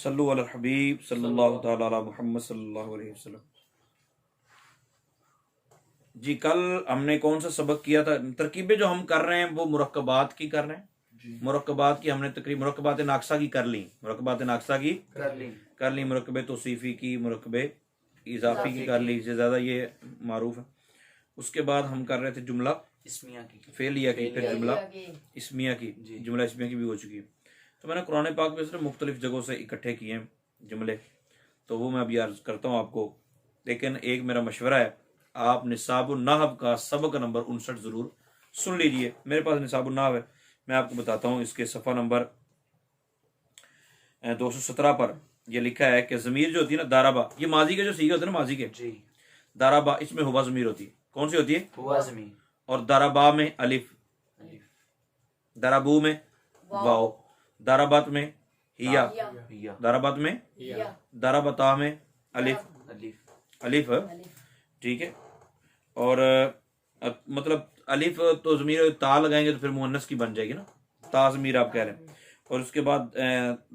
सल्लु अला हबीब सल्लल्लाहु तआला अला मुहम्मद सल्लल्लाहु अलैहि वसल्लम। जी कल हमने कौन सा सबक किया था? तरकीबें जो हम कर रहे हैं वो मुरक्कबात की कर रहे हैं। मुरक्कबात की हमने तकरीब मुरक्कबात नाक़सा की कर ली, मुरक्कबात नाक़सा की कर ली, मुरक्कबे तौसीफ़ी की, मुरक्कबे इजाफ़ी की कर ली, इससे ज़्यादा ये मारूफ है। उसके बाद हम कर रहे थे जुमला इस्मिया की, फेलिया की, फिर जुमला इस्मिया की, जुमला इस्मिया की भी हो चुकी है। तो मैंने कुरान पाक में सिर्फ मुख्तलिफ जगहों से इकट्ठे किए हैं जुमले, तो वो मैं अभी अर्ज करता हूँ आपको। लेकिन एक मेरा मशवरा है, आप निसाबुन नहव का सबक नंबर 59 ज़रूर सुन लीजिए। मेरे पास निसाबुन नहव है, मैं आपको बताता हूँ। इसके सफ़ा नंबर 217 पर यह लिखा है कि ज़मीर जो होती है ना, दाराबा, ये माजी के जो सीगे होते हैं ना, माजी के जी, दाराबा, इसमें हुआ ज़मीर होती है। कौन सी होती है? हुआ ज़मीर। और दाराबा में अलिफ, दाराबू में वाओ, दाराबात में हिया, दाराबात में दाराबता में अलिफ, ठीक है। और मतलब अलिफ तो ज़मीर ता लगाएंगे तो फिर मुअन्नस की बन जाएगी ना, ता ज़मीर आप कह रहे हैं। और उसके बाद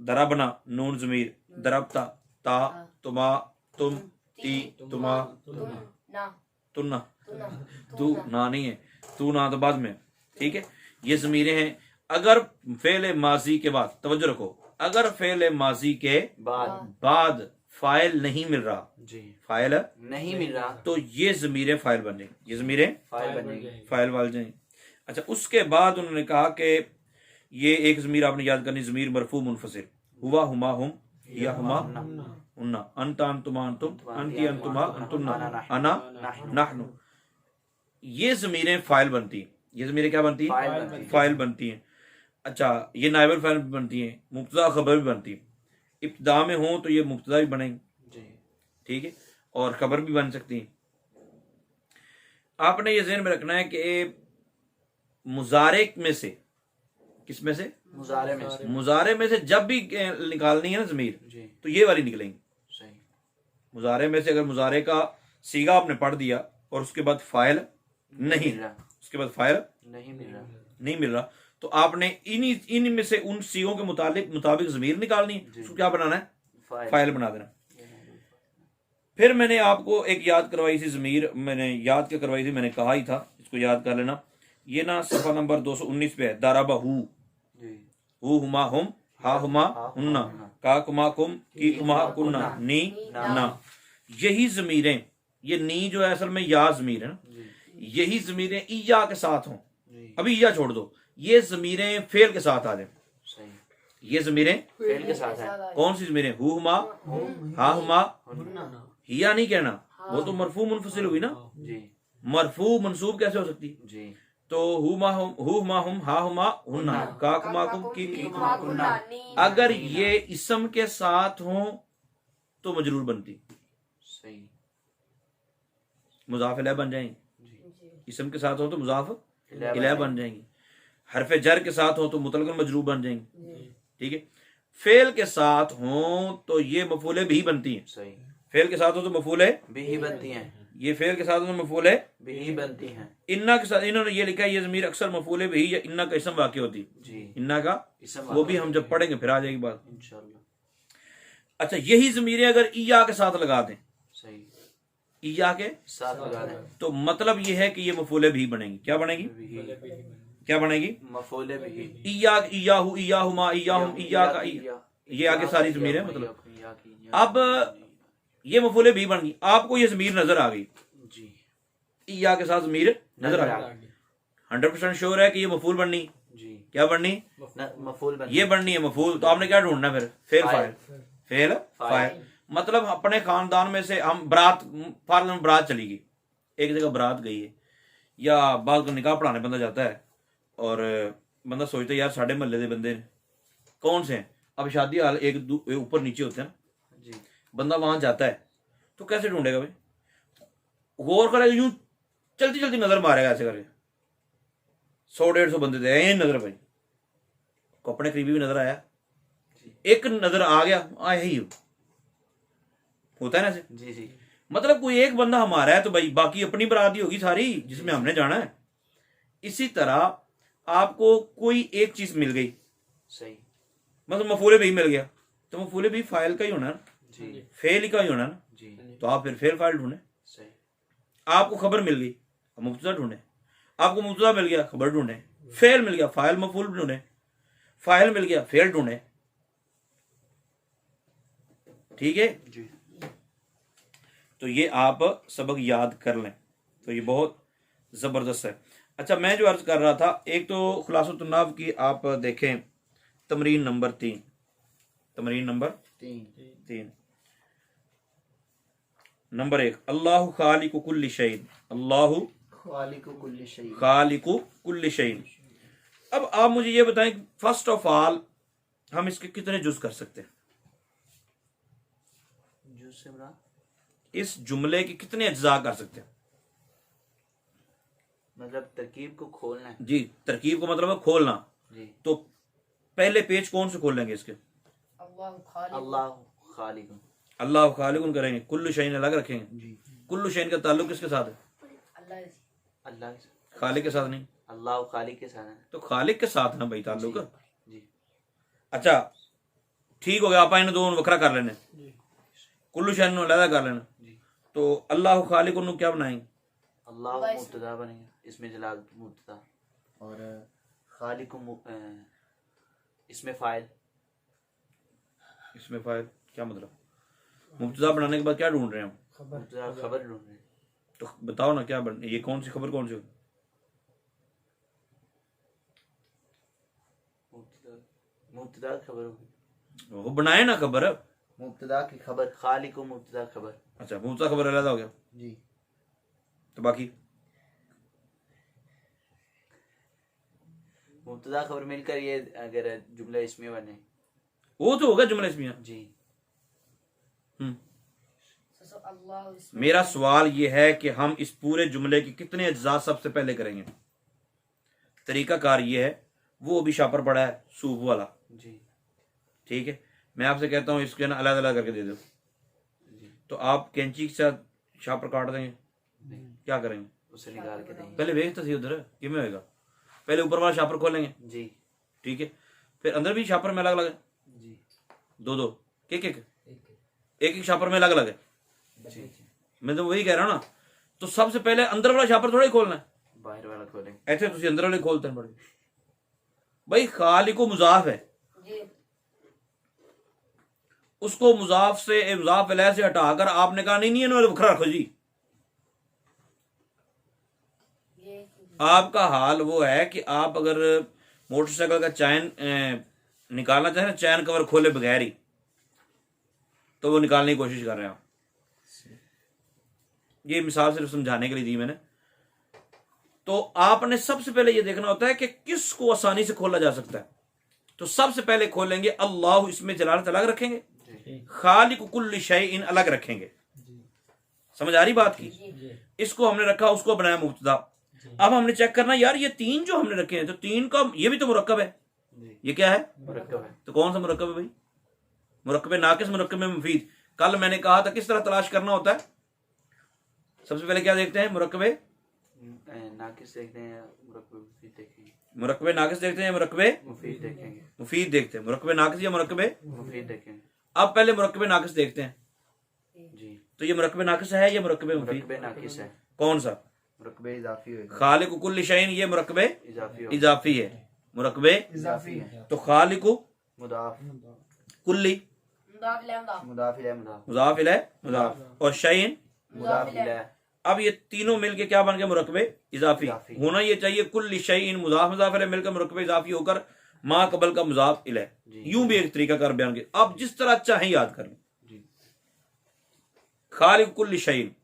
दराबना नून ज़मीर, दरबता ता, तुमा तुम, ती तुमा, तुन्ना तू ना नहीं है, तू ना तो बाद में, ठीक है। ये ज़मीरें हैं। अगर फेल माजी के बाद, तवज्जो रखो, अगर फेल माजी के बाद फाइल नहीं मिल रहा, जी, फाइल नहीं मिल रहा, तो ये ज़मीरें फाइल बन जाएंगी, ये ज़मीरें फाइल बनेगी, फाइल वाल जाएंगी। अच्छा, उसके बाद उन्होंने कहा कि ये एक ज़मीर आपने याद करनी, ज़मीर मरफू मुनफसिल, हुआ हुमा हुम, या हुमा उन्ना, अंता अंतुमा अंतुम, अंती अंतुमा अंतुन्ना, अना नहनु। ये ज़मीरें फाइल बनती हैं। ये ज़मीरें क्या बनती हैं? फाइल बनती हैं। अच्छा, ये नाइबल फाइल भी बनती हैं, मुब्तदा खबर भी बनती है। इब्तिदा में हो तो ये मुब्तदा भी बनेंगी, ठीक है, और खबर भी बन सकती है। आपने ये ज़हन में रखना है कि मुजारे में से, किस में से? मुजारे में से जब भी निकालनी है ना ज़मीर, तो ये वाली निकलेंगी। मुजारे में से अगर मुजारे का सीगा आपने पढ़ दिया और उसके बाद फाइल नहीं, उसके बाद फाइल नहीं मिल रहा, तो आपने इन में से उन सीगों के मुताबिक ज़मीर निकालनी है, उसको क्या बनाना है? फाइल बना देना। फिर मैंने आपको एक याद करवाई थी ज़मीर, मैंने याद क्या करवाई थी, मैंने कहा ही था, इसको याद कर लेना। ये ना सफ़ा नंबर 219 पे है, दाराबा हु हुमा हुम, हा हुमा हुन्ना, का कुमा कुम, की कुमा कुन्ना, नी ना। यही ज़मीरें, ये नी जो है असल में या ज़मीर है ना, यही ज़मीरें इया के साथ हों, अभी इया छोड़ दो, ये ज़मीरें फेल के साथ आ जाए। ये ज़मीरें फेल के साथ है। कौन सी ज़मीरें? हु हुमा, हा हुमा, हिया नहीं कहना, वो तो मरफू मुनफसिल हुई ना, मरफू मंसूब कैसे हो सकती? तो हुमा हुम, हा हुमा हुन्ना, का कुमा कुम, की कुमा कुन्ना। अगर ये इसम के साथ हो तो मजरूर बनती, मुज़ाफ इलैह बन जाएंगी। इसम के साथ हो तो मुज़ाफ इलैह बन जाएंगी। हरफ जर के साथ हो तो मुतलकन मजरूर बन जाएंगी, ठीक है। फेल के साथ हो तो ये मफूले भी बनती हैं। फेल के साथ हो तो मफूले भी बनती हैं, ये फेल के साथ हो तो मफूले भी बनती हैं। इन्ना के साथ, इन्होंने ये लिखा है ये ज़मीर अक्सर मफूले भी या इन्ना का इसम वाक़ई होती है। इन्ना का वो भी हम जब पढ़ेंगे फिर आ जाएगी बात इंशाअल्लाह। अच्छा, यही ज़मीरें अगर इया के साथ लगा दें, इया के साथ लगा दें, तो मतलब ये है कि ये मफूले भी बनेंगी। क्या बनेगी? क्या बनेगी? मफूले भी। इया, इयाहु, इयाहुमा, इयाहुम, इया का, ये आगे सारी ज़मीरें। मतलब अब ये मफूले भी बन गई, आपको ये ज़मीर नजर आ गई, इया के साथ ज़मीर नजर आ गई, 100% श्योर है कि ये मफूल बननी। क्या बननी? मफूल ये बननी है मफूल। तो आपने क्या ढूंढना फिर? Fail file, fail file. मतलब अपने खानदान में से हम बारात, फार्म बारात चली गई, एक जगह बारात गई है, या बाद को निकाह पढ़ाने बंदा जाता है और बंदा सोचता है यार साढ़े महल्ले के बंदे कौन से हैं, अब शादी हाल एक ऊपर नीचे होते हैं ना, बंदा वहां जाता है तो कैसे ढूंढेगा भाई? गौर करेगा, यूं चलती चलती नजर मारेगा ऐसे करके, 100-150 बंदे थे नजर भाई को, अपने करीबी भी नजर आया, एक नजर आ गया, आया ही होता है ना ऐसे। मतलब कोई एक बंदा हमारा है तो भाई बाकी अपनी बराती होगी सारी जिसमें हमने जाना है। इसी तरह आपको कोई एक चीज मिल गई, मतलब मफूले भी मिल गया, तो मफूल भी फाइल का ही होना है ना, जी फेल ही का ही होना है ना। जी तो आप फिर फेल फाइल ढूंढे। सही आपको खबर मिल गई, अब मुब्तदा ढूंढे। आपको मुब्तदा मिल गया, खबर ढूंढे। फेल मिल गया, फाइल मफूल ढूंढे। फाइल मिल गया, फेल ढूंढे। ठीक है, जी तो ये आप सबक याद कर लें, तो ये बहुत जबरदस्त है। अच्छा, मैं जो अर्ज कर रहा था, एक तो खुलासतुन्नाव की आप देखें Tamreen number 3, Tamreen number 3 number 1, अल्लाहु खालिकु कुल्ली शैइन, अल्लाहु खालिकु कुल्ली शैइन। अब आप मुझे ये बताएं, फर्स्ट ऑफ ऑल हम इसके कितने जुज कर सकते हैं? इस जुमले के कितने अज्जा कर सकते हैं? मतलब तरकीब को खोलना है। जी, तरकीब को मतलब है खोलना। जी तो पहले पेज कौन से खोल लेंगे इसके? अल्लाह खालिक। अल्लाह खालिकुन करेंगे, कुल्लु शैइन अलग रखेंगे। जी कुल्लु शैइन का ताल्लुक किसके साथ है? अल्लाह खालिक के साथ नहीं। अल्लाह खालिक के साथ है। तो खालिक के साथ ना भाई ताल्लुक। जी अच्छा ठीक हो गया, आप इन दोनों वखरा कर लेने, कुल्लु शैइन अलग कर लेना। जी तो अल्लाह खालिकुन क्या बनाएंगे? अल्लाह मुब्तदा बनेगा, इसमें जलाल मुब्तदा, और खालिक इसमें फाइल। इसमें फाइल क्या मतलब? मुब्तदा बनाने के बाद क्या ढूंढ रहे हैं हम? मुब्तदा खबर ढूंढ रहे हैं। तो बताओ ना क्या बन, ये कौन सी खबर, कौन सी? मुब्तदा खबर होगी। वो बनाए ना खबर। मुब्तदा की खबर, खालिक मुब्तदा खबर। अच्छा, मुब्तदा खबर अलग हो गया। जी तो बाकी मुब्तदा खबर मिलकर ये अगर जुमला इसमें बने, वो तो होगा जुमला इसमिया। जी मेरा सवाल ये है कि हम इस पूरे जुमले के कितने अज्जा सबसे पहले करेंगे? तरीकाकार ये है, वो अभी शापर पड़ा है सूप वाला। जी ठीक है, मैं आपसे कहता हूँ इसके ना अलग अलग करके दे दो, जी तो आप कैंची के साथ शापर काट देंगे, नहीं, क्या करेंगे? उसे निकाल के देंगे। पहले वेख तो सही उधर कि में होएगा। पहले ऊपर वाला शापर खोलेंगे, जी ठीक है, फिर अंदर भी शापर में अलग अलग है, जी दो दो, एक एक एक शापर में अलग अलग है। जी मैं तो वही कह रहा हूँ ना। तो सबसे पहले अंदर वाला शापर थोड़ा ही खोलना है, बाहर वाला खोलेंगे। ऐसे तुम अंदर वाले खोलते हैं बड़े भाई। खालिको मुजाफ है, उसको मुजाफ से मुजाफ अलैह से हटाकर आपने कहा नहीं नहीं इन्होंने बखरा रखो जी। आपका हाल वो है कि आप अगर मोटरसाइकिल का चैन निकालना चाहें ना, चैन कवर खोले बगैर ही, तो वो निकालने की कोशिश कर रहे हैं आप। ये मिसाल सिर्फ समझाने के लिए दी मैंने। तो आपने सबसे पहले ये देखना होता है कि किसको आसानी से खोला जा सकता है। तो सबसे पहले खोलेंगे अल्लाह, इसमें जलालत अलग रखेंगे, खालिक कुल्ली शैइन अलग रखेंगे। समझ आ रही बात की? इसको हमने रखा, उसको बनाया मुब्तदा। अब हमने चेक करना यार ये तीन जो हमने रखे हैं, तो तीन का ये भी तो मुरक्कब है। ये क्या है? मुरक्कब है। तो कौन सा मुरक्कब है भाई? मुरक्कब नाकिस, मुरक्कब मुफीद। कल मैंने कहा था किस तरह तलाश करना होता है। सबसे पहले क्या देखते हैं? मुरक्कब नाकिस देखते हैं, मुरक्कब मुफीद देखेंगे। मुरक्कब नाकिस देखते हैं, मुरक्कब मुफीद देखेंगे। मुफीद देखते हैं। मुरक्कब नाकिस या मुरक्कब मुफीद देखेंगे। अब पहले मुरक्कब नाकिस देखते हैं। जी तो ये मुरक्कब नाकिस है या मुरक्कब मुफीद? मुरक्कब नाकिस है। कौन सा? मुरक्कब इजाफी होगा। खालिक कुल्ली शैइन ये मुरक्कब इजाफी इजाफी है। मुरक्कब इजाफी है। तो खालिक मुदाफ कुल्ली मुदाफ इलैह मुजाफ इलैह मुजाफ, और शैइन मुदाफ इलैह। अब ये तीनों मिलके क्या बन गए? मुरक्कब इजाफी। इजाफी। होना ये चाहिए कुल्ली शैइन मुजाफ मुजाफ इलैह मिलकर मुरक्कब इजाफी होकर मा कबल का मुजाफ इलैह। जी। यूं भी एक तरीका कर बयान किया, आप जिस तरह चाहें याद कर लें। जी खालिक कुल्ली शैइन,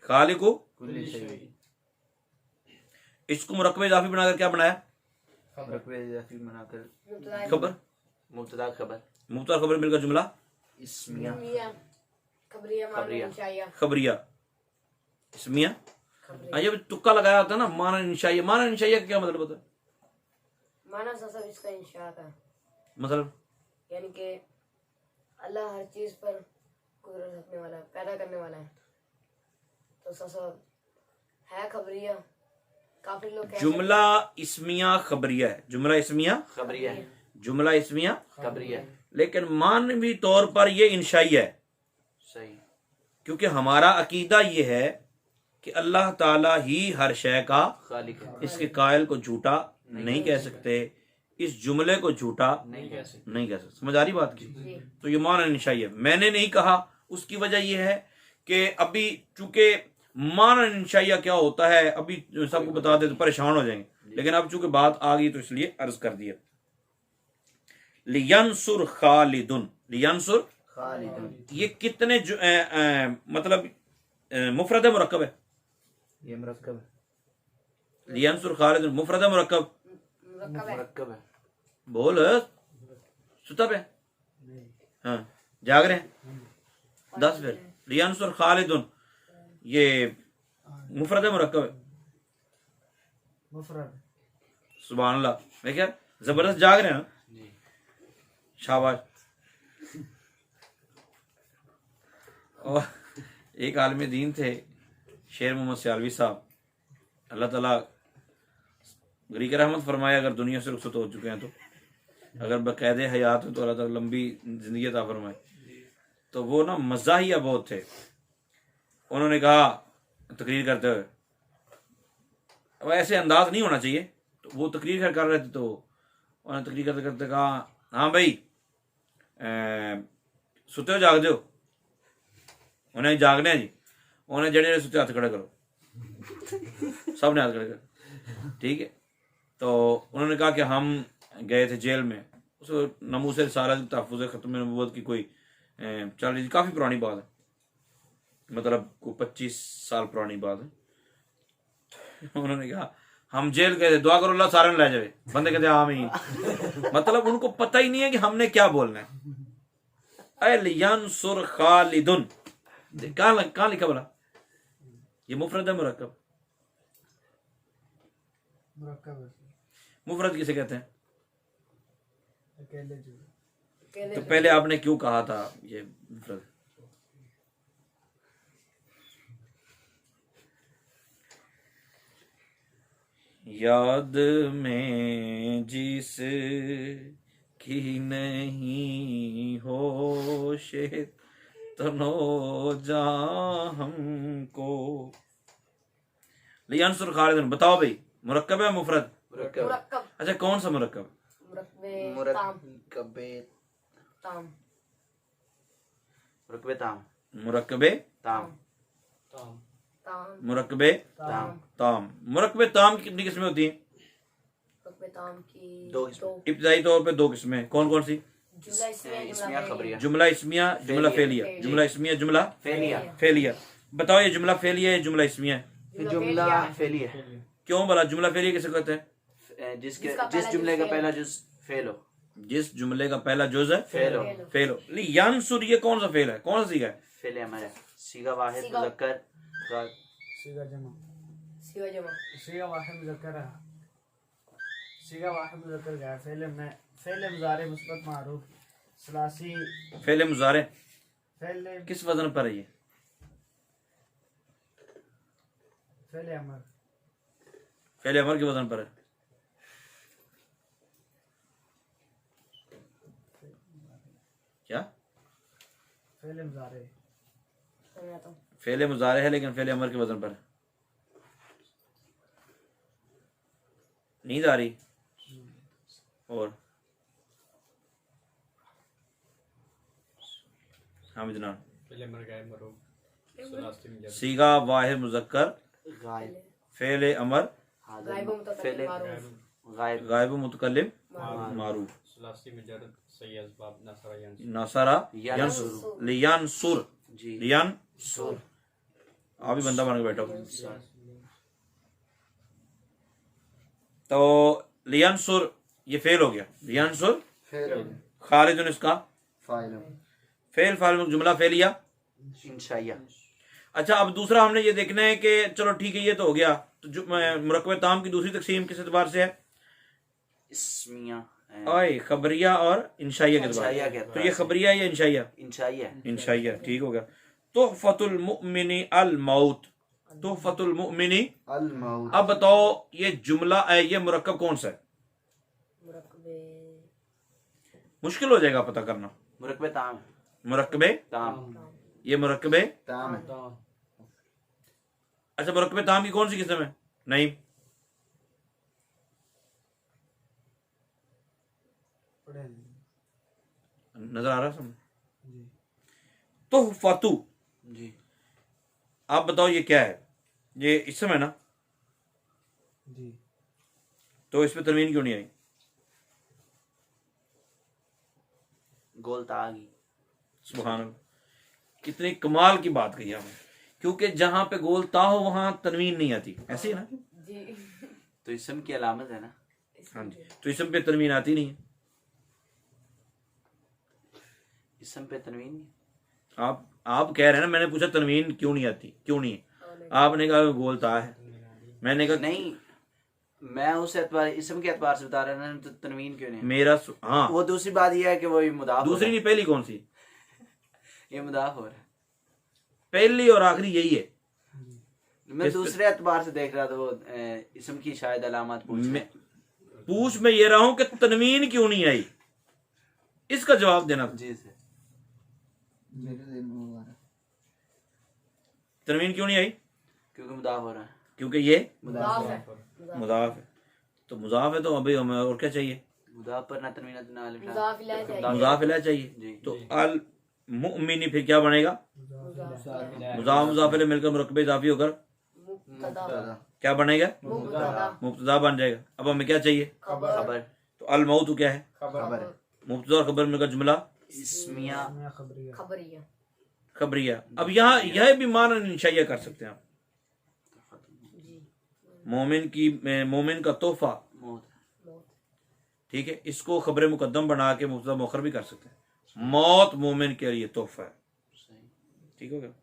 खालिक कुल्ली शैइन। इसको मुरक्कब इजाफी बनाकर क्या बनाया? मुरक्कब इजाफी बनाकर खबर, मुब्तदा खबर, मुब्तदा खबर मिलकर जुमला इस्मिया खबरिया इसमिया। ये तुक्का लगाया होता है ना, माना इंशाइया। माना इंशाइया का क्या मतलब होता है? माना सब इसका इंशा का मतलब यानी कि अल्लाह हर चीज पर कुदरत रखने वाला है, पैदा करने वाला है। तो सब है खबरिया। काफी लोग कहते जुमला इसमिया खबरिया है। जुमला इसमिया खबरिया है। जुमला इसमिया खबरिया। लेकिन मानवी तौर पर ये इंशाई है, सही, क्योंकि हमारा अकीदा ये है कि अल्लाह ताला ही हर शय का खालिक है, इसके कायल को झूठा नहीं कह सकते, इस जुमले को झूठा नहीं कह सकते। नहीं कह सकते। समझ आ रही बात की? जी तो ये माना निशाई है। मैंने नहीं कहा, उसकी वजह यह है कि अभी चूंकि माना निशाइया क्या होता है अभी सबको बता दे तो परेशान हो जाएंगे, लेकिन अब चूंकि बात आ गई तो इसलिए अर्ज कर दिया। लियंसुर खालिदुन, लियंसुर खालिदुन, ये कितने मतलब मुफरद है मुरक्कब है? ये मुरक्कब है, लियंसुर खालिदुन मुफरद है मुरक्कब? मुरक्कब है। मुरक्कब है, बोल, सुता पे? हाँ, जाग रहे हैं? 10 फिर लियंसुर खालिदुन ये मुफरद है मुरक्कब है? मुफरद। सुभान अल्लाह, मैं क्या जबरदस्त जाग रहे हैं ना, जी, शाबाश। और एक आलमी दीन थे शेर मोहम्मद सियालवी साहब, अल्लाह ताला गरीक रहमत फरमाए अगर दुनिया से रुखसत हो चुके हैं तो, अगर बकायदे हयात हैं तो अल्लाह ताला लंबी जिंदगी अता फरमाए। तो वो ना मज़ाहिया बहुत थे। उन्होंने कहा तकरीर करते हुए, अब ऐसे अंदाज नहीं होना चाहिए, तो वो तकरीर कर रहे थे तो उन्होंने तकरीर करते करते कहा, हाँ भाई सुते हो जागते हो? उन्हें जागने जी, उन्हें जड़े जड़े सुते हाथ खड़े करो, सब ने हाथ खड़े कर, ठीक है। तो उन्होंने कहा कि हम गए थे जेल में, उस नमूस सारा तहफ़्फ़ुज़ ख़त्म नबूवत की कोई चल रही थी, काफ़ी पुरानी बात है, मतलब को 25 साल पुरानी बात है। उन्होंने कहा हम जेल गए थे, दुआ करो अल्लाह सारे ले जाए। बंदे कहते आमीन। मतलब उनको पता ही नहीं है कि हमने क्या बोलना है। लियंसुर खालिदुन, कहाँ लिखा बोला? ये मुफरद है मुरक्कब? मुरक्कब है। मुफरद किसे कहते हैं? अकेले जो अकेले तो पहले आपने क्यों कहा था ये मुफरद? याद में जिस की नहीं होश तनो जा हमको। लियंसुर खालिदुन, बताओ भाई मुरक्कब है मुफरद? मुरक्कब, मुरक्कब। अच्छा कौन सा मुरक्कब? मुरक्कब ताम। मुरक्कबे ताम। मुरक्कबे ताम, मुरक्कबे ताम, ताम। मुरक्कबे ताम, ताम। मुरक्कबे ताम की कितनी किस्में होती हैं? मुरक्कब ताम की दो किस्में। इब्तिदाई तौर पे 2 किस्में, कौन कौन सी? जुमला इसमिया, इसमिया खबरिया, जुमला इस्मिया, जुमला फेलिया। जुमला इस्मिया, जुमला फेलिया, फेलिया। बताओ ये जुमला फेलिया है, जुमला इस्मिया है? जुमला फेलिया, क्यों बोला जुमला फेलिया किसे कहते हैं? जिस जुमले का पहला जुज फेल हो, जिस जुमले का पहला जुज है फेल हो, फेल हो। लियंसुर ये कौन सा फेल है, कौन सा सीगा है? फेल है हमारा सीगा वाहिद सीगा। मुज़क्कर सीगा जमा, सिवा जमा। सीगा वाहिद मुज़क्कर है, सीगा वाहिद मुज़क्कर का फेल मुज़ारे मुस्बत मारूफ सलासी फेल मुजारे फेल किस वजन पर है ये? फेल अमर फेल अमर के वजन पर है। क्या? फेल मुज़ारे समझाता हूँ। फेल मुजारे है लेकिन फेल अमर के वजन पर है। नींद आ रही? और हामिद नाम सीगा वाहिद मुजक्कर गायब, फेल अमर गायब मुतकल्लिम मारूफ। गायब, गायब मुतकल्लिम मारूफ। नसरा यंसुर, लियंसुर, जी, लियंसुर। आप भी बंदा बन के बैठो। तो लियंसुर ये फेल हो गया, लियंसुर फेल, खालिदुन इसका फाइल, फेल, फाइल जुमला फेलिया। इंशाइया, अच्छा अब दूसरा हमने ये देखना है कि चलो ठीक है ये तो हो गया, तो मुरक्कब ताम की दूसरी तकसीम किस एतबार से है? इसमिया, ओए खबरिया और इंशाइया के इंशाइया एतबार। के तो ये खबरिया या इंशाइया? इंशाइया, इंशाइया, ठीक हो गया। तुहफतुल मुमिनी अल मौत, तुहफतुल मुमिनी। अल मौत, अब बताओ ये जुमला ये मुरक्कब कौन सा है? मुरक्कब मुश्किल हो जाएगा पता करना। मुरक्बे ताम है। मुरक्कबे, ताम ये मुरक्कबे। ताम है। अच्छा, मुरक्कबे ताम की कौन सी किस्म है? नहीं, पढ़े नहीं। नजर आ रहा है समझ? जी तुहफतु, जी आप बताओ ये क्या है? ये इसम है ना, जी। तो इस पे तनवीन क्यों नहीं आई? गोल तागी। सुभान अल्लाह, कितनी कमाल की बात कही आपने। क्योंकि जहां पे गोल ता हो वहां तनवीन नहीं आती, ऐसे ही ना? जी। तो इसम की अलामत है ना। हाँ जी, तो इसम पे तनवीन आती नहीं है। इसम पे तनवीन नहीं। आप कह रहे हैं ना, मैंने पूछा तनवीन क्यों नहीं आती, क्यों नहीं है? आपने कहा गोल ता है, मैंने कहा नहीं, मैं उस एतबार इसम के एतबार से बता रहा हूं, तो तनवीन क्यों नहीं है? मेरा हाँ, वो दूसरी बात यह है कि वो मुदाफ हो दूसरी रहा नहीं, पहली कौन सी? है। ये मुदाफ हो रहा है। पहली और आखिरी यही है। मैं दूसरे एतबार से देख रहा था, वो इसम की शायद अलामत पूछ मैं ये रहा हूं कि तनवीन क्यों नहीं आई, इसका जवाब देना। जी से तनवीन क्यों नहीं आई? क्योंकि मुदाफ हो रहा है। क्योंकि ये मुदाफ है। मुदाफ है। तो मुदाफ है तो अभी हमें और क्या चाहिए? मुदाफ पर ना तनवीन ना अलिफ लाम। मुदाफ इलाही चाहिए। मुदाफ इलाही चाहिए। जी। तो अल मुमिनी फिर क्या बनेगा? मुदाफ मुदाफ इलाही मिलकर मुरक्कबे इजाफी होकर मुब्तदा। क्या बनेगा? मुब्तदा। मुब्तदा बन जाएगा। अब हमें क्या चाहिए? खबर। तो अल मौत क्या है? खबर। मुब्तदा और खबर मिलकर जुमला इसमिया। खबरिया। खबरिया। खबरिया। अब यहाँ यह भी माना इंशाइया कर सकते हैं आप। जी। मोमिन का तोहफा, मौत। मौत। ठीक है, इसको खबर मुकद्दम बना के मुब्तदा मुअख्खर भी कर सकते हैं। मौत मोमिन के लिए तोहफा है। सही। ठीक हो गया।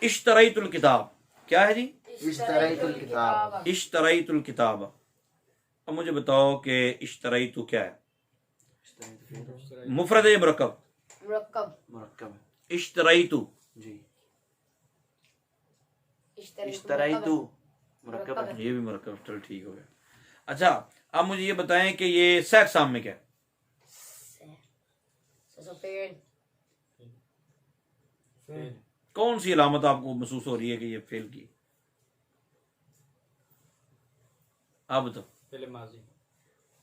इश्तरैतुल किताब क्या है जी? इश्तरैतुल किताब। इश्तरैतुल किताब। अब मुझे बताओ कि इश्तरैतु क्या है? मुफरद है मुरक्कब? मुरक्कब। मुरक्कब है। इश्तरैतु, जी। इश्तरैतु इश्तरैतु मुरक्कब है। ये भी मुरक्कब, चल ठीक हो गया। अच्छा, अब मुझे ये बताएं कि ये सैक साम में क्या है? सफेद। कौन सी अलामत आपको महसूस हो रही है कि ये फेल की? आप बताओ। पहले माजी।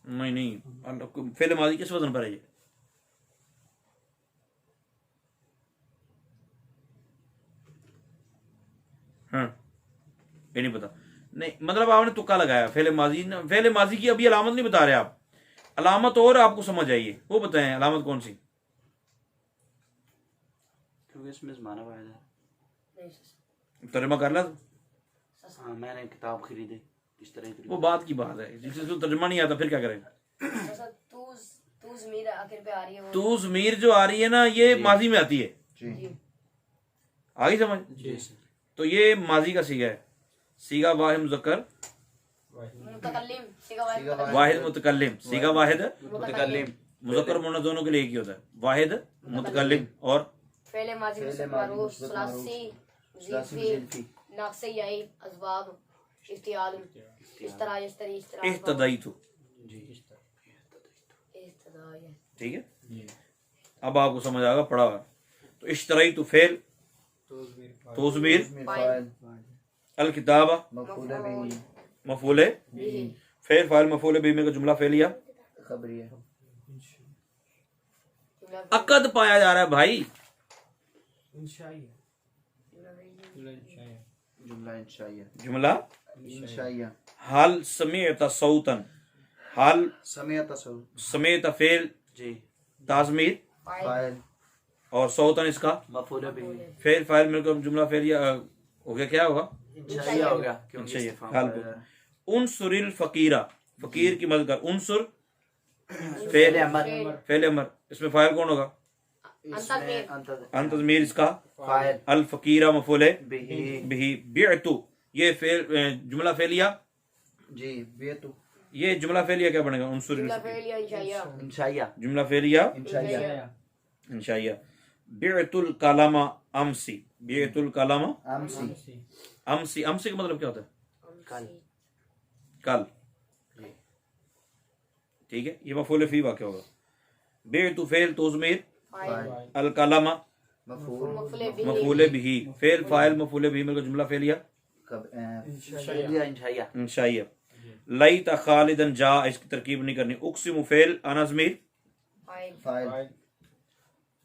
नहीं, फेल माजी किस वजन पर है ये? हाँ, ये नहीं पता। नहीं मतलब आपने तुक्का लगाया। फेल माजी की अभी अलामत नहीं बता रहे आप, अलामत और आपको समझ आइए, वो बताएं अलामत कौन सी? क्योंकि इसमें ज़माना वाहिद है। नहीं तर्जुमा कर ला तो? हाँ, मैंने किताब खरीदी। इश्तरैतु। वो बात की बात है, जिसको तर्जुमा नहीं आता फिर क्या करेगा? तू ज़मीर आखिर पे आ रही है वो। तू ज़मीर जो आ रही है ना, ये माजी में आती है। जी। आगे समझ? जी सर। तो ये माजी का सीगा है। सीगा वाहिद मुज़क्कर मुतकल्लिम। सीगा वाहिद। वाहिद मुतकल्लिम। सीगा वाहिद मुतकल्लिम। मुज़क्कर मुअन्नस दोनों के लिए एक ही होता है। वाहिद मुतकल्लिम और फेले माजी में मरूफ सलासी ज़ीफ़ी नाक़से याई असबाब इफ्तियाल इस तरह इह्तदैतु। जी। इह्तदाय। ठीक है, अब आपको समझ आएगा पढ़ा हुआ। तो इश्तरैतु फेल, तो ज़मीर, अल किताबा मफूले, फेल फाइल मफूले बिही में का जुमला फेलिया। अकद पाया जा रहा है भाई। इंशाइया। जुमला इंशाइया। जुमला इंशाइया। हाल समीअत सौतन, हाल समियत सौ। समीअत फेल जी। ताज़मीर फाइल। और सौतन इसका मफूल बिही। फेल फाइल मिलकर जुमला फेलिया हो गया। क्या होगा? इंशाइया हो गया क्योंकि इंशाइया। इस्तिफाम हाल पाया जा रहा है। उनसुरिल फकीरा, फकीर की मदद कर। उनसुर फेल फेल अमर। फेल अमर, इसमें फाइल कौन होगा? इसमें अंतर अंतज़मीर इसका फाइल अल फकीरा मफूले बिही। बिही। बिअतु ये फेल जुमला फेलिया। जी। बेतु। ये जुमला फेलिया क्या बनेगा? उनसुरिल जुमला फेलिया इंशाइया। इंशाइया। जुमला फेलिया इंशाइया। इंशाइया। बिअतुल कलामा अमसी, बिअतुल कलामा आमसी। अमसी। अमसी का मतलब क्या होता है? कल। कल। जी। ठीक है, ये मफूल फी वाक़या होगा। बेतु फेल तो ज़मीर फाइल अल कलमा मफूल मफूले बिही मफूले बिही फेल फाइल मफूले बिही मिलकर जुमला फेलिया फेलिया इंशाइया इंशाइया लईत खालिदन जा इसकी तरकीब नहीं करनी उक्सिमु फेल अना ज़मीर फाइल फाइल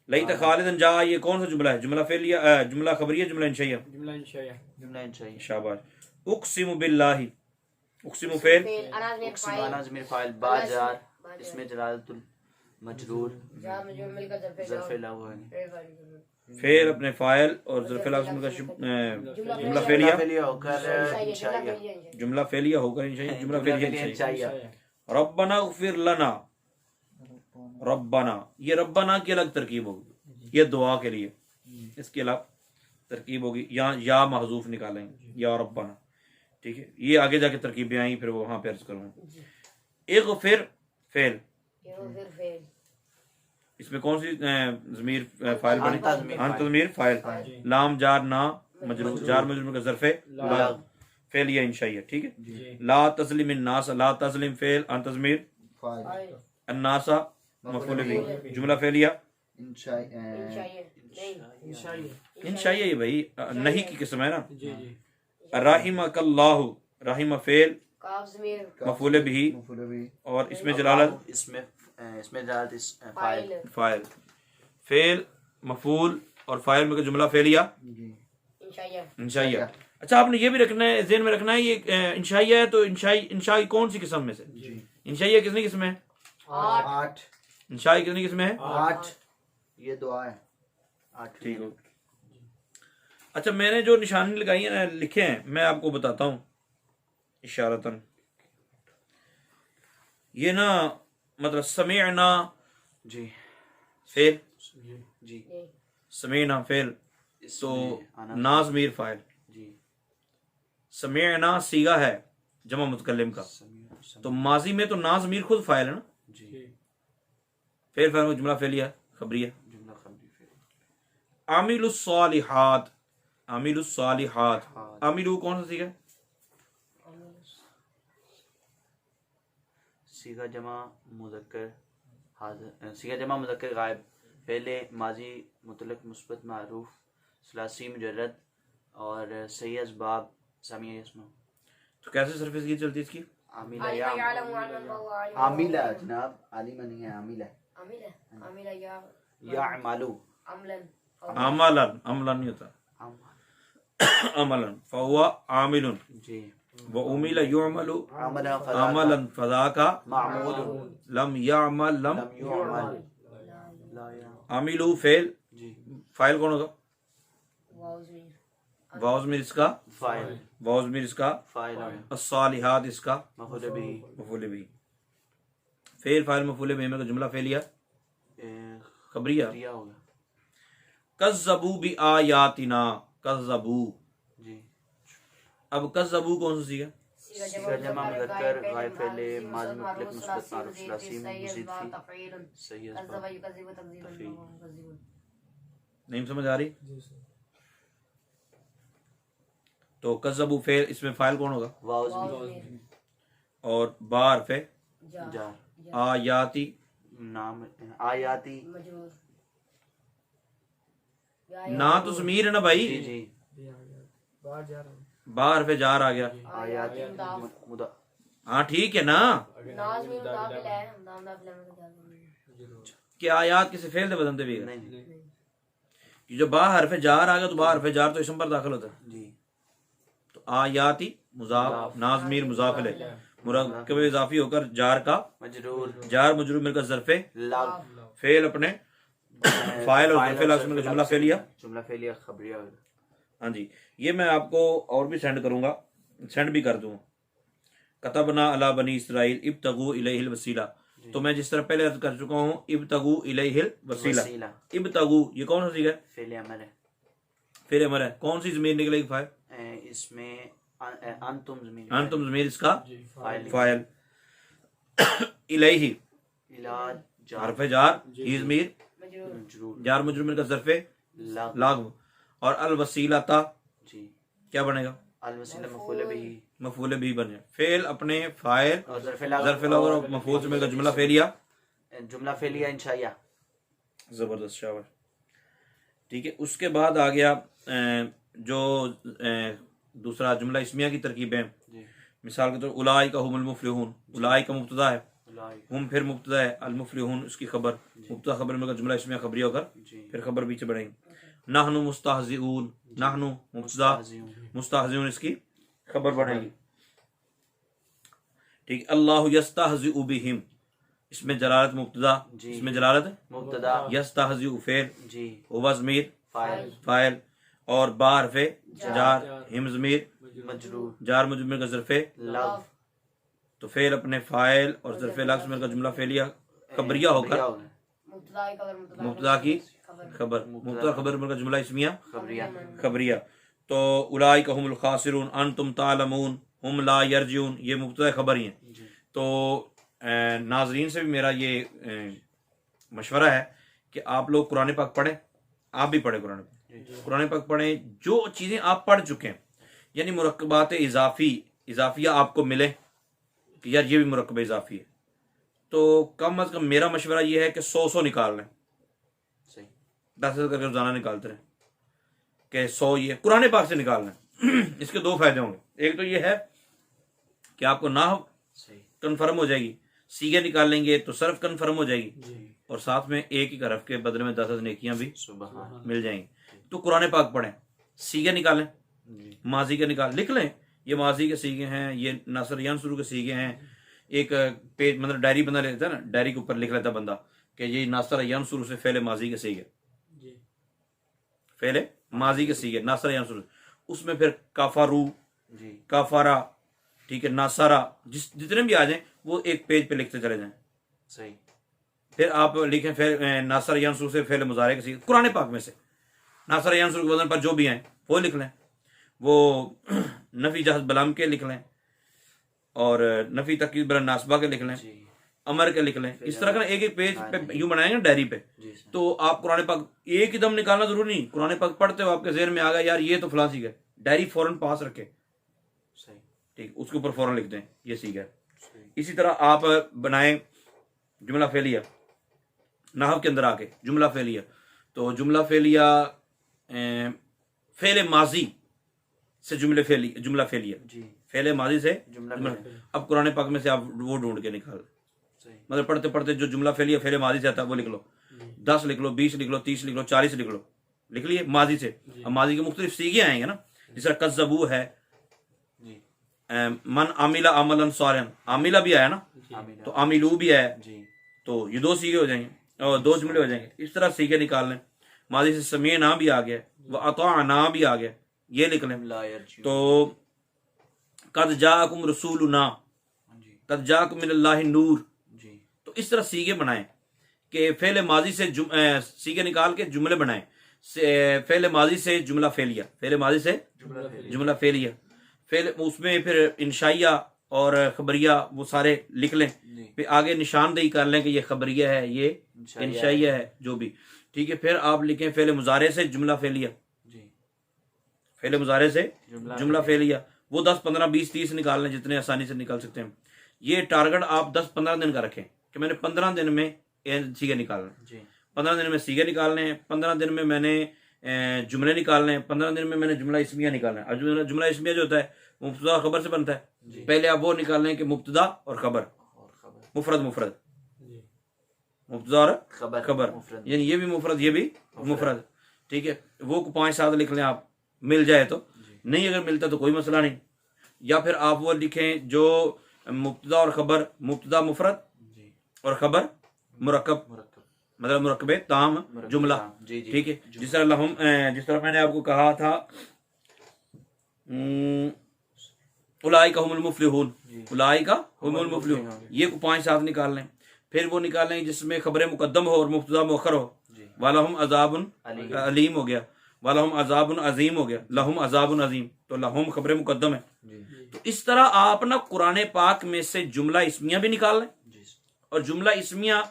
लईत खालिदन जा ये कौन सा जुमला है जुमला फेलिया जुमला खबरिया जुमला इंशाइया जुमला इंशाया जुमला इंशाइया शाबाश उक्सिमु बिल्लाहि उक्सिमु फेल फेल अनाज़मीर फाइल उस्माना ज़मीर फाइल बाजार इसमें जलालतुल मजरूर जा मुझे मिलकर जब पे ज़रफ़े ला हुआ है फेल फाइल फेल अपने फाइल और ज़रफ़े लाज़िम का जुमला फेलिया फेलिया होकर इंशाइया इंशाइया जुमला फेलिया होकर इंशाइया जुमला फेलिया इंशाइया इंशाइया रब्बना उग़फिर लना रब्बना ये रब्बना की अलग तरकीब होगी ये दुआ के लिए इसके अलग तरकीब होगी यहाँ या महजूफ निकालेंगे या रब्बना ठीक है ये आगे जाके तरकीबें आई फिर वो वहां पे अर्ज करूंगा इग़फिर फेल ये फिर फेल इसमें कौन सी ज़मीर फाइल बनी अंता ज़मीर अंत फाइल। ज़मीर फाइल लाम जार ना मजरूर जार मजरूर का ज़रफ़े ला फेल या इंशाइया ठीक है ला तस्लिम नास ला तस्लिम फेल अंत ज़मीर फाइल अन्नासा मफूल बिही जुमला फेलिया इंशाइया इंशाइया नहीं इंशाया इंशाइया ये भाई नहीं की किस्म है ना जी जी राहिमकल्लाहु राहिमा फेल काफ ज़मीर मफूल बिही मफूल भी और इसमें जलालत इसमें जलालत फाइल फाइल फाइल फेल मफूल और फाइल में का जुमला फेलिया जी इंशाइया इंशाइया अच्छा आपने ये भी रखना है ज़हन में रखना है ये इंशाइया है तो इंशाई कौन सी किस्म में से इंशाइया कितनी किस्म है आठ इंशाई कितनी किस्म है आठ ये दुआ है आठ ठीक हो अच्छा मैंने जो निशानी लगाई है ना लिखे हैं मैं आपको बताता हूँ इशारतन ये ना मतलब समीअना जी फेल जी समीअना फेल तो इसमें आना नाज़मीर फाइल जी समीअना सीगा है जमा मुतकल्लिम का तो माजी में तो नाज़मीर खुद फाइल है ना जी फेल फाइल में जुमला फेलिया खबरिया जुमला खबरी फिर आमिलुस्सालिहात आमिलुस्सालिहात हाँ। आमिलु कौन सा सीगा सीगा जमा मुज़क्कर हाज़िर सीगा जमा मुज़क्कर गायब पहले माजी मुतलक मुस्बत मारूफ सलासी मुजर्रद और सही असबाब सामिया इसमें तो कैसे सरफेस की चलती है इसकी आमिला आलिमा या यालम वालम व आलिम आमिला जनाब आलिमा नहीं है आमिला आमिला आमिला या या अमालू अमलन अमलन अमलन नहीं होता अम- अमलन फहुवा आमिलुन जी व उमिला युअमलु अमला अमलन फज़ाका मामूल लम यामल लम लम युअमल ला या आमिलु फेल जी फाइल कौन होगा वाव ज़मीर वाज़मीर इसका फाइल वाज़मीर इसका फाइल अस्सालिहात इसका मफूल भी मफूल भी फेल फाइल मफूल भी में का जुमला फेलिया खबरिया दिया होगा कज़्ज़बू बि आयातिना कज़्ज़बू जी अब कज़्ज़बू कौन सा सीगा सीगा जमा मुज़क्कर गायब पहले माजी मुतलक मुस्बत मारूफ सलासी मुज़ीद फी सही असबाब नहीं समझ आ रही जी सर तो कज़्ज़बू फेल इसमें फाइल कौन होगा वाव और बार फे जा आयाती नाम आयाती मजरूर ना तो ज़मीर है ना भाई जी जी ये आ गया बाहर जा रहा हूँ बार फे जार आ गया आयाती मुदा हाँ ठीक है ना नाज़मीर मुदाफिल है मुदाफिल में क्या करेंगे कि आयात किसी फेल दे बदलते भी है नहीं कि जो बा हरफ जार आ गया तो बा हरफ जार तो इसम पर दाखिल होता है जी तो आयाती मुजाफ नाज़मीर मुजाफिल है मुरक्कब इजाफी होकर जार का मजरूर जार मजरूर मिलकर ज़रफ़े लाग फेल अपने फाइल और ज़रफ़े लाज़िम मिलकर जुमला फेलिया जुमला फेलिया खबरिया हाँ जी ये मैं आपको और भी सेंड करूंगा सेंड भी कर दूंगा कतबना अला बनी इसराइल इब्तगू इलैहिल वसीला तो मैं जिस तरह पहले अर्ज कर चुका हूँ इब्तगू इलैहिल वसीला वसीला इब्तगू ये कौन सा सीखा है फेलिया अमर है फिर अमर है कौन सी जमीर निकलेगी फाइल इसमें अंतुम जमीन अंतुम जमीर इसका फाइल फाइल इलैहि इलाज जार हरफ जार ही जमीर मजरूर मजरूर जार मजरूर मिलकर ज़रफ़े लाग लागव और अल वसीला ता जी क्या बनेगा अल वसीला मफूल भी मफूल भी बने फेल अपने फाइल और ज़रफ़े ज़रफ़े लागव और मफूल से मिलकर जुमला फेलिया जुमला फेलिया इंशाया। जबरदस्त, शाबाश। ठीक है, उसके बाद आ गया जो दूसरा जुमला इस्मिया की तरकीब है। मिसाल के तौर उलाई का हुमुल मुफलिहून, उलाई का मुब्तदा है, हम फिर मुब्तदा है, अल मुफलिहून उसकी खबर, मुब्तदा खबर में जुमला इस्मिया खबरी होकर फिर खबर पीछे बढ़ेंगे। नहनु मुस्तहज़िऊन, नहनु मुब्तदा, मुस्तहज़िऊन इसकी खबर बढ़ेगी। ठीक, अल्लाहु यस्तहज़िउ बिहिम, इसमें जलालत मुब्तदा, इसमें जलालत मुब्तदा, यस्तहज़िउ फेल, जी, हुवा ज़मीर फाइल, फाइल, और बा हरफे जार, हिम ज़मीर मजरूर, जार मजरूर का ज़रफ़े लव, तो फेल अपने फाइल और ज़रफ़े लफ्ज़ में का जुमला फेलिया खबरिया होकर मुब्तदा की खबर, मुब्तदा की खबर, मुब्तदा खबर में का जुमला इस्मिया खबरिया, खबरिया। तो उलाई का हुमुल खासिरून अंतुम तालमून हम ला यरजिऊन, ये मुब्तदा खबर ही है। तो नाजरीन से भी मेरा ये मशवरा है कि आप लोग कुरान पाक पढ़ें, आप भी पढ़ें कुरान पाक पढ़ें। जो चीज़ें आप पढ़ चुके हैं, यानी मुरक्कबात इजाफिया आपको मिले कि यार ये भी मुरक्कब इजाफी है, तो कम अज़ कम मेरा मशवरा ये है कि 100 निकाल लें, सही, 10 करके रोजाना निकालते रहें कि 100 ये कुरान पाक से निकाल लें। इसके 2 फायदे होंगे। एक तो ये है कि आपको नाहव सही, कन्फर्म हो जाएगी, सीगे निकाल लेंगे तो सर्फ कन्फर्म हो जाएगी, और साथ में एक ही हरफ के बदले में 10 नेकियां भी सुभान, मिल जाएंगी। तो कुरान पाक पढ़ें, सीगे निकालें, माजी के निकाल लिख लें, ये माजी के सीगे हैं, ये नासर यान शुरू के सीगे हैं। एक पेज मतलब डायरी बना लेता है ना, डायरी के ऊपर लिख लेता बंदा कि ये नासर यान शुरू से फेले माजी के सीगे, फेले माजी के सीगे नासर यान शुरू, उसमें फिर काफारू, काफारा, ठीक है, नासारा, जितने भी आ जाएं वो एक पेज पे लिखते चले जाएं। सही, फिर आप लिखें फिर नासर यानसुर से फेल मुजारे के सीखे कुरान पाक में से नासर यानसुर के वजन पर जो भी हैं वो लिख लें, वो नफी जहज बलाम के लिख लें, और नफी तकीद बला नासबा के लिख लें, अमर के लिख लें। इस तरह का एक एक पेज पे यूं बनाएंगे डायरी पे, तो आप कुरान पाक एक ही दम निकालना जरूरी नहीं। कुरान पाक पढ़ते हो आपके ज़हन में आ गया यार ये तो फलां सीख है, डायरी फौरन पास रखे, ठीक, उसके ऊपर फौरन लिख दें ये सीख है। इसी तरह आप बनाएं जुमला फेलिया, नाहव के अंदर आके जुमला फेलिया, तो जुमला फेलिया फेले माजी से जुमला फेलिया, फेले माजी से जुमला। अब कुरान पाक में से आप वो ढूंढ के निकाल, मतलब पढ़ते पढ़ते जो जुमला फेलिया फेले माजी से आता है वो लिख लो, 10 लिख लो, 20 लिख लो, 30 लिख लो, 40 लिख लो, लिख लिए माजी से। अब माजी के मुख्तलिफ सीगे आएंगे ना, जिस तरह कज़्ज़बू है, मन आमिला अमलन सालिहन, आमिला भी आया ना, तो आमिलू भी आया, तो ये 2 सीगे हो जाएंगे और 2 जुमले हो जाएंगे। इस तरह सीगे निकाल लें। माजी से समी ना भी आ गया, वह अताअना भी आ गया, ये लिख लें। तो कद जाअकुम रसूलुना, कद जाअकुम मिनल्लाहि नूर, तो इस तरह सीगे बनाएं कि फेले माजी से सीगे निकाल के जुमले बनाएं। फेले माजी से जुमला फेलिया, फेले माजी से जुमला फेलिया, फेल उसमें फिर इंशाइया और खबरिया वो सारे लिख लें, फिर आगे निशानदेही कर लें कि ये खबरिया है, ये इंशाइया है, जो भी, ठीक है। फिर आप लिखें फेले मुजारे से जुमला फेलिया, फेले मुजारे से जुमला फेलिया, वो 10, 15, 20, 30 निकाल लें, जितने आसानी से निकाल सकते हैं। ये टारगेट आप 10-15 दिन का रखें कि मैंने 15 दिन में सीगे निकालने, 15 दिन में सीगे निकालने हैं, 15 दिन में मैंने जुमले निकालने हैं, 15 दिन में मैंने जुमला इस्मिया निकालना है। और जुमला इस्मिया जो होता है मुब्तदा और खबर से बनता है, पहले आप वो निकाल लें कि मुब्तदा और खबर, मुफरद मुफरद, मुब्तदा और खबर, यानी ये भी मुफरद ये भी मुफरद, ठीक है। वो 5-7 लिख लें आप, मिल जाए तो, नहीं अगर मिलता तो कोई मसला नहीं। या फिर आप वो लिखें जो मुब्तदा और खबर, मुब्तदा मुफरद और खबर मुरक्कब, मतलब मुरक्कबे ताम जुमला, ठीक है। जिस तरह मैंने आपको कहा था उलाई का हुमुल मुफलिहून, उलाई का हुमुल मुफलिहून, ये को 5-7 निकाल लें। फिर वो निकाल लें जिसमें खबर मुकद्दम हो और मुब्तदा मुअख्खर हो, वलहुम अज़ाबुन अलीम हो गया, वलहुम अज़ाबुन अज़ीम हो गया, लहुम अज़ाबुन अज़ीम, तो लहुम खबर मुकद्दम है। तो इस तरह आप ना कुरान पाक में से जुमला इस्मिया भी निकाल लें, और जुमला इस्मिया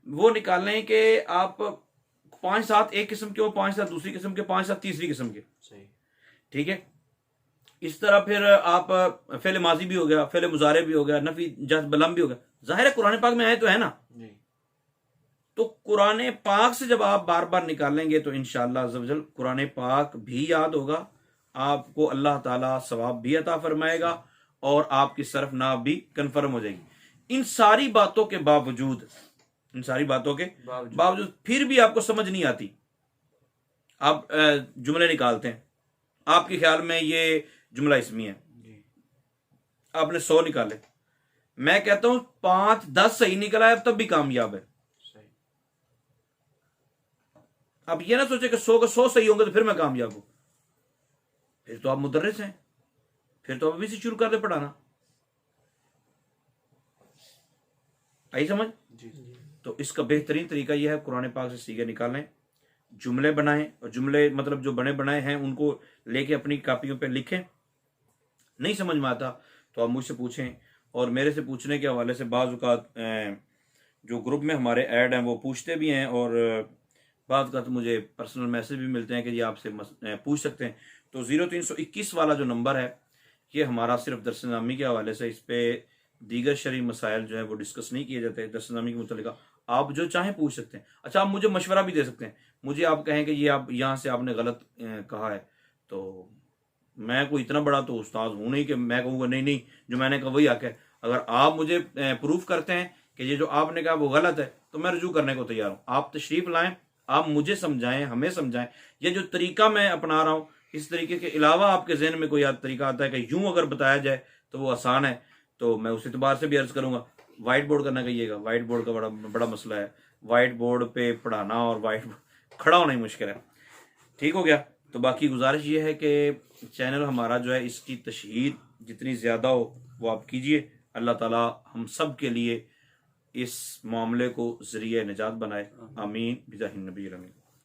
वो निकाल लें कि आप 5-7 एक किस्म के हो, 5-7 दूसरी किस्म के, 5-7 तीसरी किस्म के, ठीक है। इस तरह फिर आप फेले माजी भी हो गया, फेले मुजारे भी हो गया, नफी जहज बलम भी हो गया। जाहिर है कुरान पाक में आए तो है ना, तो कुरान पाक से जब आप बार बार निकालेंगे तो इंशाअल्लाह अज़्ज़ वजल कुरान पाक भी याद होगा, आपको अल्लाह ताला सवाब भी अता फरमाएगा और आपकी सरफनाब भी कन्फर्म हो जाएगी। इन सारी बातों के बावजूद, इन सारी बातों के बावजूद फिर भी आपको समझ नहीं आती, आप जुमले निकालते हैं, आपके ख्याल में ये जुमला इसमी है, आपने 100 निकाले, मैं कहता हूं 5-10 सही निकला है, तब भी कामयाब है। आप ये ना सोचे कि 100 का 100 सही होंगे तो फिर मैं कामयाब हूं, फिर तो आप मुदर्रिस हैं, फिर तो आप अभी से शुरू कर दे पढ़ाना। आई समझ? तो इसका बेहतरीन तरीका यह है कुरान पाक से सीगे निकालें, जुमले बनाएं, और जुमले मतलब जो बने बनाए हैं उनको लेके अपनी कापियों पे लिखें। नहीं समझ में आता तो आप मुझसे पूछें, और मेरे से पूछने के हवाले से बाज़ औक़ात जो ग्रुप में हमारे ऐड हैं वो पूछते भी हैं, और बाज़ औक़ात मुझे पर्सनल मैसेज भी मिलते हैं कि ये आपसे पूछ सकते हैं। तो 0321 वाला जो नंबर है ये हमारा सिर्फ दरसनामी के हवाले से, इस पर दीगर शरई मसाइल जो है वो डिस्कस नहीं किए जाते। दरसनामी के मुतल्लिक़ आप जो चाहें पूछ सकते हैं। अच्छा, आप मुझे मशवरा भी दे सकते हैं, मुझे आप कहें कि ये आप यहाँ से आपने गलत कहा है, तो मैं कोई इतना बड़ा तो उस्ताद हूँ नहीं कि मैं कहूँगा नहीं नहीं जो मैंने कहा वही हक है। अगर आप मुझे प्रूफ करते हैं कि ये जो आपने कहा वो गलत है तो मैं रुजू करने को तैयार हूँ। आप तशरीफ़ लाएं, आप मुझे समझाएं, हमें समझाएं। ये जो तरीका मैं अपना रहा हूँ, इस तरीके के अलावा आपके जहन में कोई तरीका आता है कि यूं अगर बताया जाए तो वो आसान है, तो मैं उस एतबार से भी अर्ज करूंगा वाइट बोर्ड करना कहिएगा। वाइट बोर्ड का बड़ा मसला है, वाइट बोर्ड पे पढ़ाना और वाइट खड़ा होना ही मुश्किल है। ठीक हो गया? तो बाकी गुजारिश ये है कि चैनल हमारा जो है इसकी तशहीर जितनी ज़्यादा हो वो आप कीजिए। अल्लाह ताला हम सब के लिए इस मामले को ज़रिए निजात बनाए। आमीन बिजाहिन नबी अमीन।